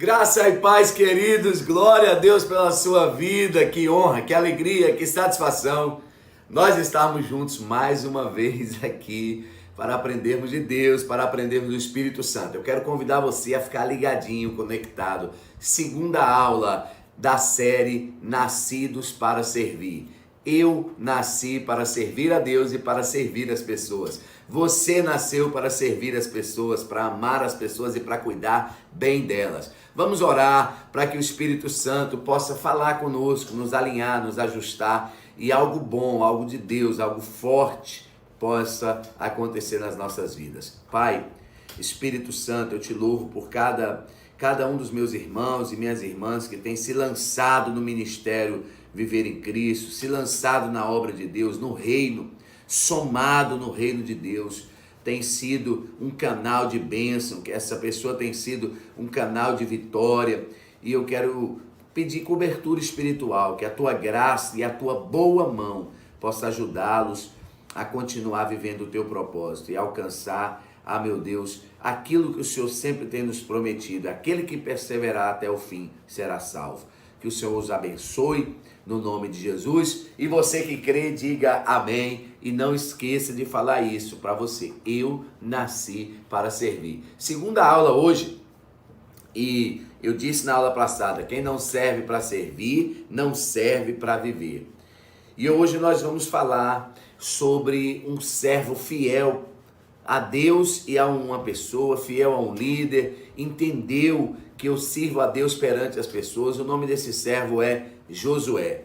Graça e paz, queridos, glória a Deus pela sua vida, que honra, que alegria, que satisfação nós estarmos juntos mais uma vez aqui para aprendermos de Deus, para aprendermos do Espírito Santo. Eu quero convidar você a ficar ligadinho, conectado. Segunda aula da série Nascidos para Servir. Eu nasci para servir a Deus e para servir as pessoas. Você nasceu para servir as pessoas, para amar as pessoas e para cuidar bem delas. Vamos orar para que o Espírito Santo possa falar conosco, nos alinhar, nos ajustar e algo bom, algo de Deus, algo forte possa acontecer nas nossas vidas. Pai, Espírito Santo, eu te louvo por cada um dos meus irmãos e minhas irmãs que tem se lançado no ministério Viver em Cristo, se lançado na obra de Deus, no reino, somado no reino de Deus, tem sido um canal de bênção, que essa pessoa tem sido um canal de vitória, e eu quero pedir cobertura espiritual, que a tua graça e a tua boa mão possa ajudá-los a continuar vivendo o teu propósito e alcançar, meu Deus, aquilo que o Senhor sempre tem nos prometido. Aquele que perseverar até o fim será salvo. Que o Senhor os abençoe no nome de Jesus. E você que crê, diga amém. E não esqueça de falar isso para você. Eu nasci para servir. Segunda aula hoje. E eu disse na aula passada, quem não serve para servir, não serve para viver. E hoje nós vamos falar sobre um servo fiel a Deus e a uma pessoa, fiel a um líder, entendeu que eu sirvo a Deus perante as pessoas. O nome desse servo é Josué.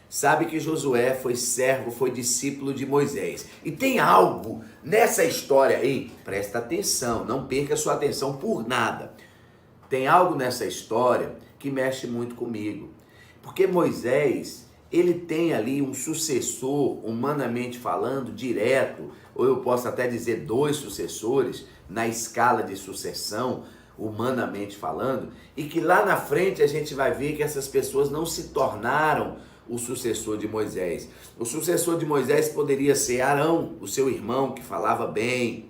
Sabe que Josué foi servo, foi discípulo de Moisés. E tem algo nessa história aí, presta atenção, não perca a sua atenção por nada. Tem algo nessa história que mexe muito comigo. Porque Moisés, ele tem ali um sucessor, humanamente falando, direto, ou eu posso até dizer 2 sucessores na escala de sucessão, humanamente falando, e que lá na frente a gente vai ver que essas pessoas não se tornaram o sucessor de Moisés. O sucessor de Moisés poderia ser Arão, o seu irmão, que falava bem,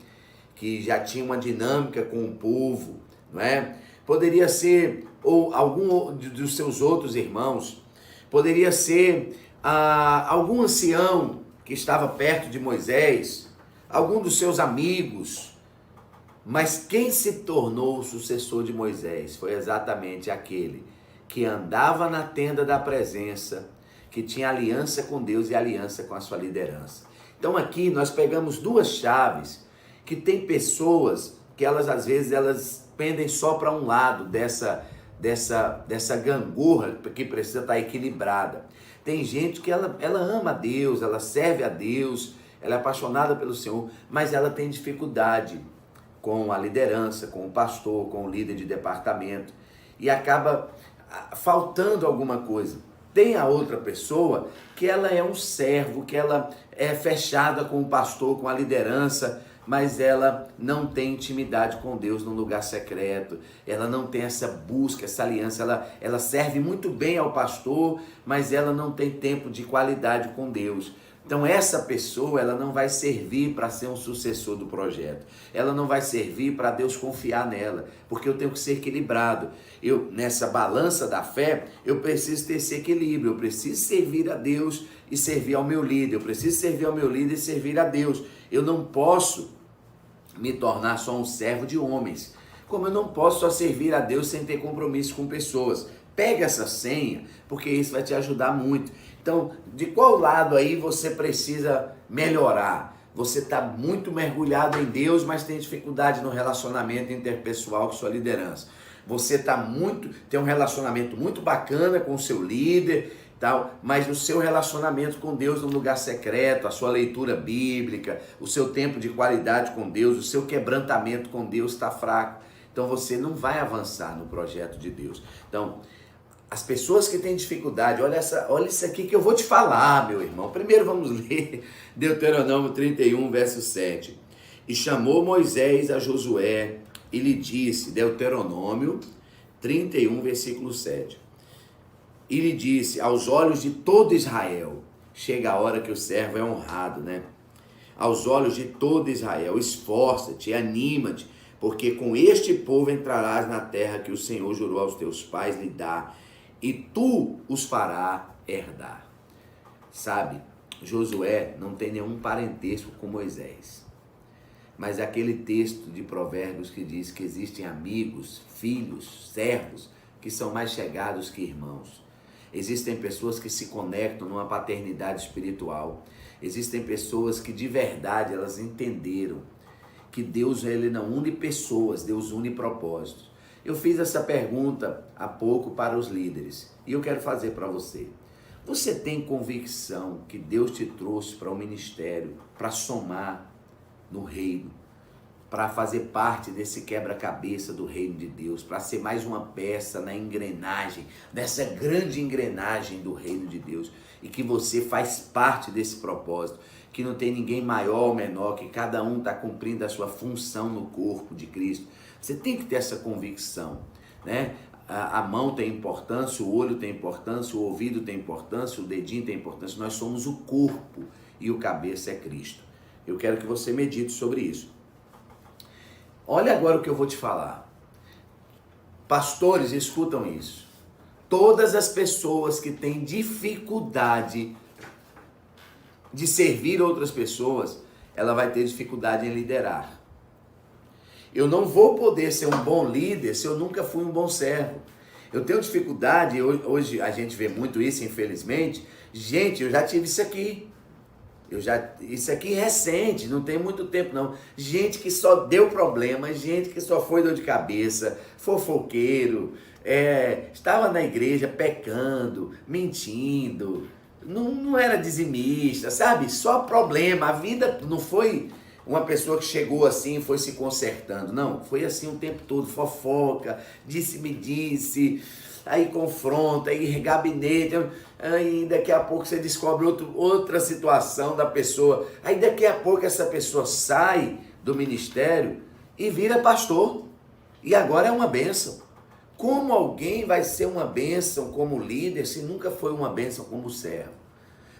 que já tinha uma dinâmica com o povo, não é? Poderia ser ou algum dos seus outros irmãos, poderia ser algum ancião que estava perto de Moisés, algum dos seus amigos. Mas quem se tornou o sucessor de Moisés foi exatamente aquele que andava na tenda da presença, que tinha aliança com Deus e aliança com a sua liderança. Então aqui nós pegamos 2 chaves, que tem pessoas que elas às vezes elas pendem só para um lado dessa gangorra que precisa estar equilibrada. Tem gente que ela ama a Deus, ela serve a Deus, ela é apaixonada pelo Senhor, mas ela tem dificuldade com a liderança, com o pastor, com o líder de departamento, e acaba faltando alguma coisa. Tem a outra pessoa que ela é um servo, que ela é fechada com o pastor, com a liderança, mas ela não tem intimidade com Deus no lugar secreto, ela não tem essa busca, essa aliança, ela serve muito bem ao pastor, mas ela não tem tempo de qualidade com Deus. Então essa pessoa, ela não vai servir para ser um sucessor do projeto, ela não vai servir para Deus confiar nela, porque eu tenho que ser equilibrado. Nessa balança da fé, eu preciso ter esse equilíbrio, eu preciso servir a Deus e servir ao meu líder, eu preciso servir ao meu líder e servir a Deus. Eu não posso me tornar só um servo de homens, como eu não posso só servir a Deus sem ter compromisso com pessoas. Pega essa senha, porque isso vai te ajudar muito. Então, de qual lado aí você precisa melhorar? Você está muito mergulhado em Deus, mas tem dificuldade no relacionamento interpessoal com sua liderança. Você tem um relacionamento muito bacana com o seu líder, tal, mas o seu relacionamento com Deus no lugar secreto, a sua leitura bíblica, o seu tempo de qualidade com Deus, o seu quebrantamento com Deus está fraco. Então você não vai avançar no projeto de Deus. Então, as pessoas que têm dificuldade, olha isso aqui que eu vou te falar, meu irmão. Primeiro vamos ler Deuteronômio 31, verso 7. E chamou Moisés a Josué e lhe disse, Deuteronômio 31, versículo 7. E lhe disse, aos olhos de todo Israel, chega a hora que o servo é honrado, né? Aos olhos de todo Israel, esforça-te, anima-te, porque com este povo entrarás na terra que o Senhor jurou aos teus pais lhe dar, e tu os fará herdar. Sabe, Josué não tem nenhum parentesco com Moisés, mas aquele texto de Provérbios que diz que existem amigos, filhos, servos, que são mais chegados que irmãos. Existem pessoas que se conectam numa paternidade espiritual. Existem pessoas que de verdade elas entenderam que Deus, ele não une pessoas, Deus une propósitos. Eu fiz essa pergunta há pouco para os líderes e eu quero fazer para você. Você tem convicção que Deus te trouxe para o ministério, para somar no reino, para fazer parte desse quebra-cabeça do reino de Deus, para ser mais uma peça na engrenagem, dessa grande engrenagem do reino de Deus, e que você faz parte desse propósito, que não tem ninguém maior ou menor, que cada um está cumprindo a sua função no corpo de Cristo. Você tem que ter essa convicção, né? A mão tem importância, o olho tem importância, o ouvido tem importância, o dedinho tem importância. Nós somos o corpo e o cabeça é Cristo. Eu quero que você medite sobre isso. Olha agora o que eu vou te falar. Pastores, escutam isso. Todas as pessoas que têm dificuldade de servir outras pessoas, ela vai ter dificuldade em liderar. Eu não vou poder ser um bom líder se eu nunca fui um bom servo. Eu tenho dificuldade, hoje a gente vê muito isso, infelizmente. Gente, eu já tive isso aqui. Isso aqui é recente, não tem muito tempo não. Gente que só deu problema, gente que só foi dor de cabeça, fofoqueiro, estava na igreja pecando, mentindo, não era dizimista, sabe? Só problema. A vida não foi uma pessoa que chegou assim e foi se consertando. Não, foi assim o tempo todo, fofoca, disse-me disse, aí confronta, aí gabinete, aí daqui a pouco você descobre outra situação da pessoa, aí daqui a pouco essa pessoa sai do ministério e vira pastor, e agora é uma bênção. Como alguém vai ser uma bênção como líder se nunca foi uma bênção como servo?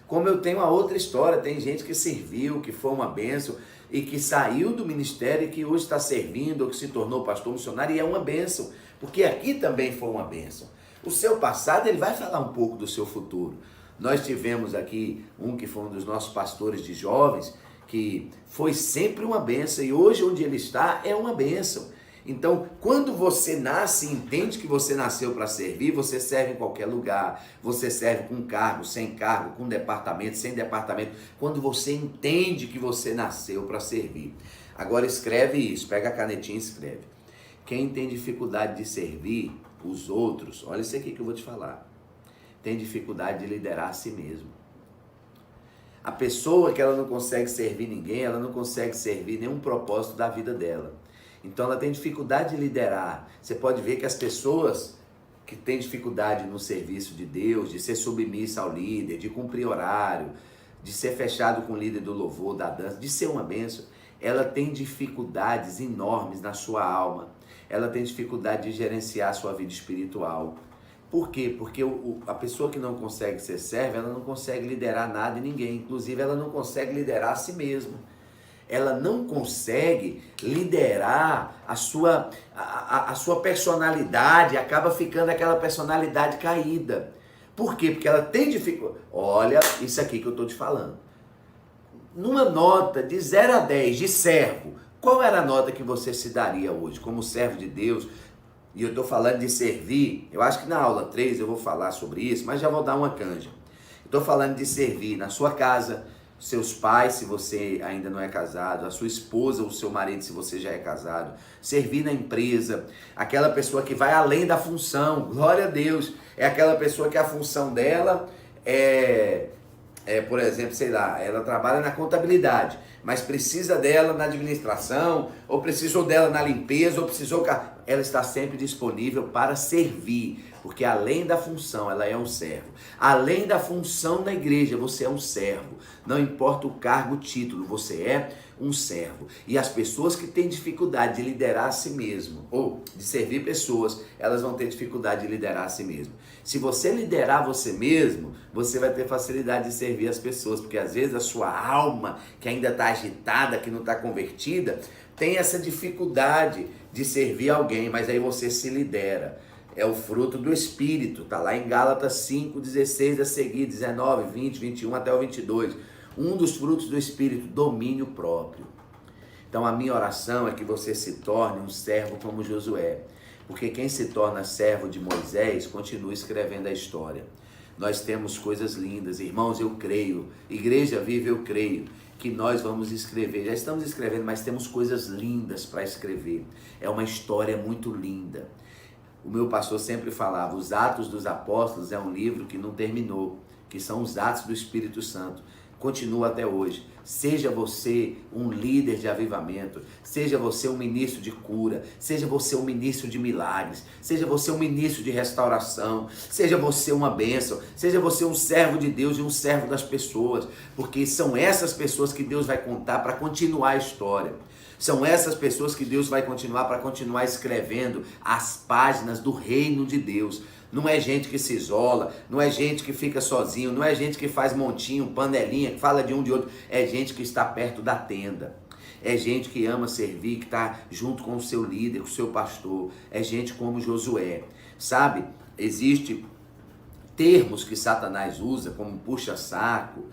Como eu tenho uma outra história, tem gente que serviu, que foi uma bênção e que saiu do ministério e que hoje está servindo ou que se tornou pastor missionário e é uma bênção, porque aqui também foi uma bênção. O seu passado, ele vai falar um pouco do seu futuro. Nós tivemos aqui um que foi um dos nossos pastores de jovens, que foi sempre uma bênção e hoje onde ele está é uma bênção. Então, quando você nasce e entende que você nasceu para servir, você serve em qualquer lugar, você serve com cargo, sem cargo, com departamento, sem departamento, quando você entende que você nasceu para servir. Agora escreve isso, pega a canetinha e escreve. Quem tem dificuldade de servir os outros, olha isso aqui que eu vou te falar, tem dificuldade de liderar a si mesmo. A pessoa que ela não consegue servir ninguém, ela não consegue servir nenhum propósito da vida dela. Então ela tem dificuldade de liderar. Você pode ver que as pessoas que têm dificuldade no serviço de Deus, de ser submissa ao líder, de cumprir horário, de ser fechado com o líder do louvor, da dança, de ser uma bênção, ela tem dificuldades enormes na sua alma. Ela tem dificuldade de gerenciar a sua vida espiritual. Por quê? Porque a pessoa que não consegue ser serva, ela não consegue liderar nada e ninguém. Inclusive, ela não consegue liderar a si mesma. Ela não consegue liderar a sua personalidade, acaba ficando aquela personalidade caída. Por quê? Porque ela tem dificuldade. Olha, isso aqui que eu estou te falando. Numa nota de 0 a 10 de servo, qual era a nota que você se daria hoje como servo de Deus? E eu estou falando de servir, eu acho que na aula 3 eu vou falar sobre isso, mas já vou dar uma canja. Estou falando de servir na sua casa, seus pais, se você ainda não é casado, a sua esposa ou seu marido, se você já é casado, servir na empresa, aquela pessoa que vai além da função, glória a Deus, é aquela pessoa que a função dela por exemplo, sei lá, ela trabalha na contabilidade, mas precisa dela na administração, ou precisou dela na limpeza, ou precisou... Ela está sempre disponível para servir, porque além da função, ela é um servo. Além da função na igreja, você é um servo. Não importa o cargo, o título, você é um servo. E as pessoas que têm dificuldade de liderar a si mesmo, ou de servir pessoas, elas vão ter dificuldade de liderar a si mesmo. Se você liderar você mesmo, você vai ter facilidade de servir as pessoas, porque às vezes a sua alma, que ainda está agitada, que não está convertida, tem essa dificuldade de servir alguém, mas aí você se lidera. É o fruto do Espírito, tá lá em Gálatas 5, 16 a seguir, 19, 20, 21 até o 22. Um dos frutos do Espírito, domínio próprio. Então a minha oração é que você se torne um servo como Josué, porque quem se torna servo de Moisés continua escrevendo a história. Nós temos coisas lindas, irmãos, eu creio, Igreja Viva, eu creio que nós vamos escrever, já estamos escrevendo, mas temos coisas lindas para escrever. É uma história muito linda. O meu pastor sempre falava, os Atos dos Apóstolos é um livro que não terminou, que são os Atos do Espírito Santo. Continua até hoje. Seja você um líder de avivamento, seja você um ministro de cura, seja você um ministro de milagres, seja você um ministro de restauração, seja você uma bênção, seja você um servo de Deus e um servo das pessoas, porque são essas pessoas que Deus vai contar para continuar a história. São essas pessoas que Deus vai continuar para continuar escrevendo as páginas do reino de Deus. Não é gente que se isola, não é gente que fica sozinho, não é gente que faz montinho, panelinha, que fala de um de outro. É gente que está perto da tenda. É gente que ama servir, que está junto com o seu líder, com o seu pastor. É gente como Josué. Sabe, existe termos que Satanás usa, como puxa-saco,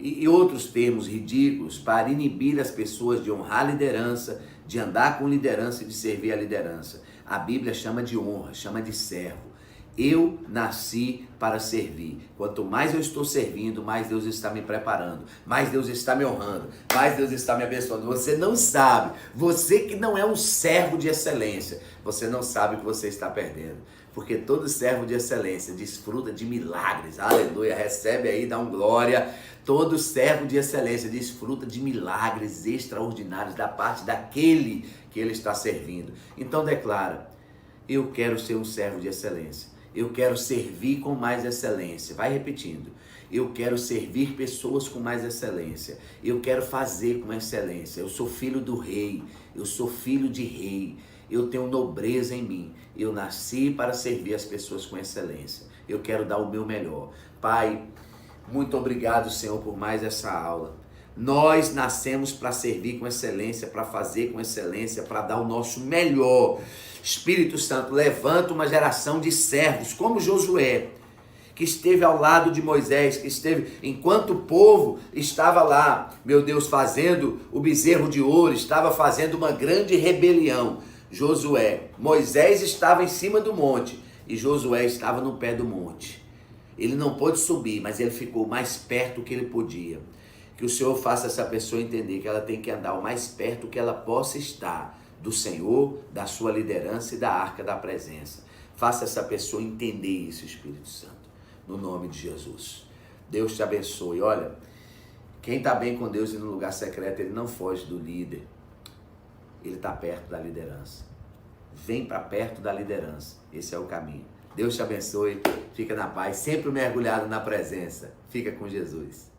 e outros termos ridículos para inibir as pessoas de honrar a liderança, de andar com liderança e de servir a liderança. A Bíblia chama de honra, chama de servo. Eu nasci para servir. Quanto mais eu estou servindo, mais Deus está me preparando, mais Deus está me honrando, mais Deus está me abençoando. Você não sabe, você que não é um servo de excelência, você não sabe o que você está perdendo. Porque todo servo de excelência desfruta de milagres, aleluia, recebe aí, dá um glória. Todo servo de excelência desfruta de milagres extraordinários da parte daquele que ele está servindo. Então declara, eu quero ser um servo de excelência. Eu quero servir com mais excelência. Vai repetindo. Eu quero servir pessoas com mais excelência. Eu quero fazer com excelência. Eu sou filho do rei. Eu sou filho de rei. Eu tenho nobreza em mim. Eu nasci para servir as pessoas com excelência. Eu quero dar o meu melhor. Pai, muito obrigado, Senhor, por mais essa aula. Nós nascemos para servir com excelência, para fazer com excelência, para dar o nosso melhor. Espírito Santo, levanta uma geração de servos, como Josué, que esteve ao lado de Moisés, que esteve, enquanto o povo estava lá, meu Deus, fazendo o bezerro de ouro, estava fazendo uma grande rebelião. Josué, Moisés estava em cima do monte e Josué estava no pé do monte. Ele não pôde subir, mas ele ficou mais perto que ele podia. Que o Senhor faça essa pessoa entender que ela tem que andar o mais perto que ela possa estar do Senhor, da sua liderança e da arca da presença. Faça essa pessoa entender isso, Espírito Santo, no nome de Jesus. Deus te abençoe. Olha, quem está bem com Deus e no lugar secreto, ele não foge do líder. Ele está perto da liderança. Vem para perto da liderança. Esse é o caminho. Deus te abençoe. Fica na paz, sempre mergulhado na presença. Fica com Jesus.